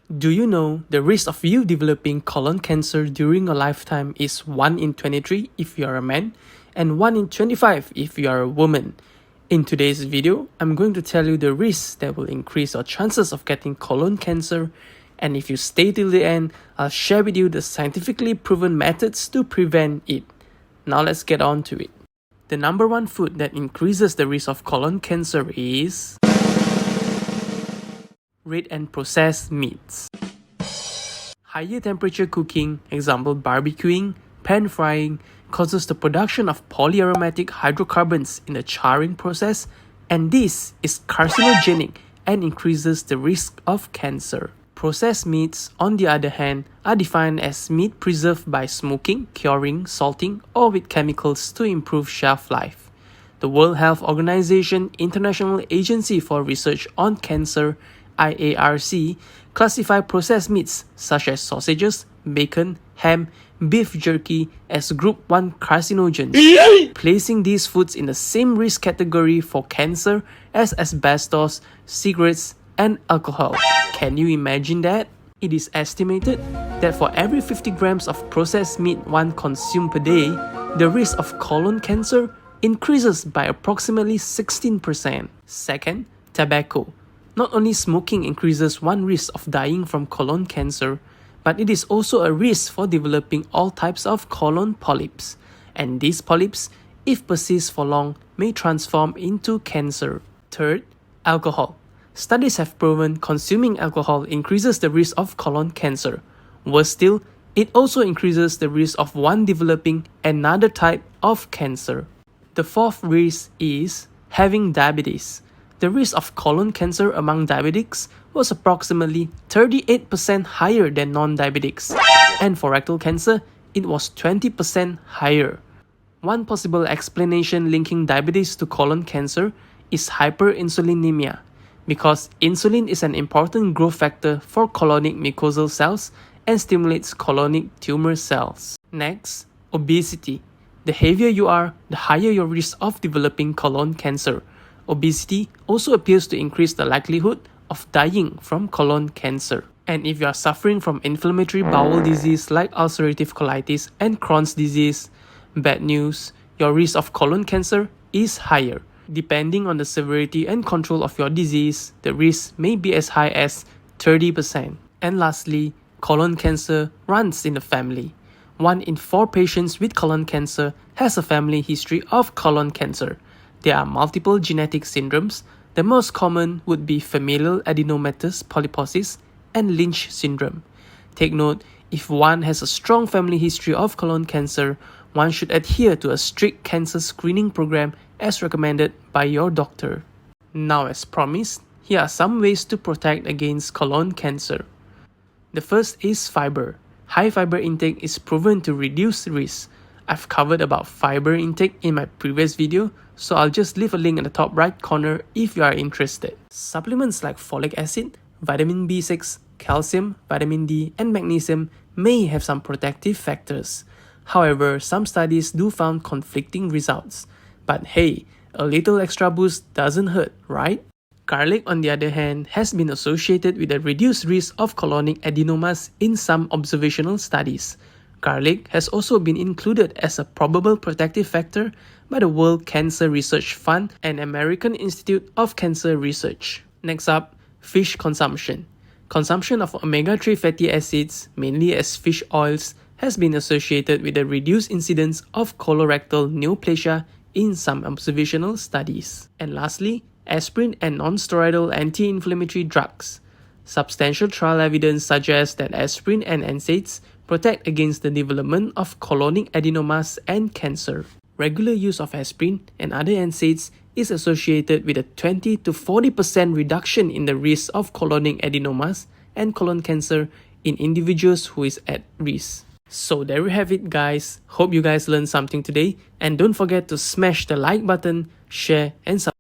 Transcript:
Do you know the risk of you developing colon cancer during a lifetime is 1 in 23 if you are a man and 1 in 25 if you are a woman? In today's video, I'm going to tell you the risks that will increase your chances of getting colon cancer, and if you stay till the end, I'll share with you the scientifically proven methods to prevent it. Now let's get on to it. The number one food that increases the risk of colon cancer is red and processed meats. Higher temperature cooking, example barbecuing, pan frying, causes the production of polyaromatic hydrocarbons in the charring process, and this is carcinogenic and increases the risk of cancer. Processed meats, on the other hand, are defined as meat preserved by smoking, curing, salting, or with chemicals to improve shelf life. The World Health Organization International Agency for Research on Cancer IARC classify processed meats such as sausages, bacon, ham, beef jerky as group 1 carcinogens, placing these foods in the same risk category for cancer as asbestos, cigarettes, and alcohol. Can you imagine that? It is estimated that for every 50 grams of processed meat one consumes per day, the risk of colon cancer increases by approximately 16%. Second, tobacco. Not only smoking increases one risk of dying from colon cancer, but it is also a risk for developing all types of colon polyps. And these polyps, if persist for long, may transform into cancer. Third, alcohol. Studies have proven consuming alcohol increases the risk of colon cancer. Worse still, it also increases the risk of one developing another type of cancer. The fourth risk is having diabetes. The risk of colon cancer among diabetics was approximately 38% higher than non-diabetics, and for rectal cancer, it was 20% higher. One possible explanation linking diabetes to colon cancer is hyperinsulinemia, because insulin is an important growth factor for colonic mucosal cells and stimulates colonic tumor cells. Next, obesity. The heavier you are, the higher your risk of developing colon cancer. Obesity also appears to increase the likelihood of dying from colon cancer. And if you are suffering from inflammatory bowel disease like ulcerative colitis and Crohn's disease, bad news, your risk of colon cancer is higher. Depending on the severity and control of your disease, the risk may be as high as 30%. And lastly, colon cancer runs in the family. 1 in 4 patients with colon cancer has a family history of colon cancer. There are multiple genetic syndromes. The most common would be familial adenomatous polyposis and Lynch syndrome. Take note, if one has a strong family history of colon cancer, one should adhere to a strict cancer screening program as recommended by your doctor. Now, as promised, here are some ways to protect against colon cancer. The first is fiber. High fiber intake is proven to reduce risk. I've covered about fiber intake in my previous video, so I'll just leave a link in the top right corner if you are interested. Supplements like folic acid, vitamin B6, calcium, vitamin D, and magnesium may have some protective factors. However, some studies do found conflicting results. But hey, a little extra boost doesn't hurt, right? Garlic, on the other hand, has been associated with a reduced risk of colonic adenomas in some observational studies. Garlic has also been included as a probable protective factor by the World Cancer Research Fund and American Institute of Cancer Research. Next up, fish consumption. Consumption of omega-3 fatty acids, mainly as fish oils, has been associated with a reduced incidence of colorectal neoplasia in some observational studies. And lastly, aspirin and non-steroidal anti-inflammatory drugs. Substantial trial evidence suggests that aspirin and NSAIDs protect against the development of colonic adenomas and cancer. Regular use of aspirin and other NSAIDs is associated with a 20 to 40% reduction in the risk of colonic adenomas and colon cancer in individuals who is at risk. So there you have it, guys. Hope you guys learned something today, and don't forget to smash the like button, share, and subscribe.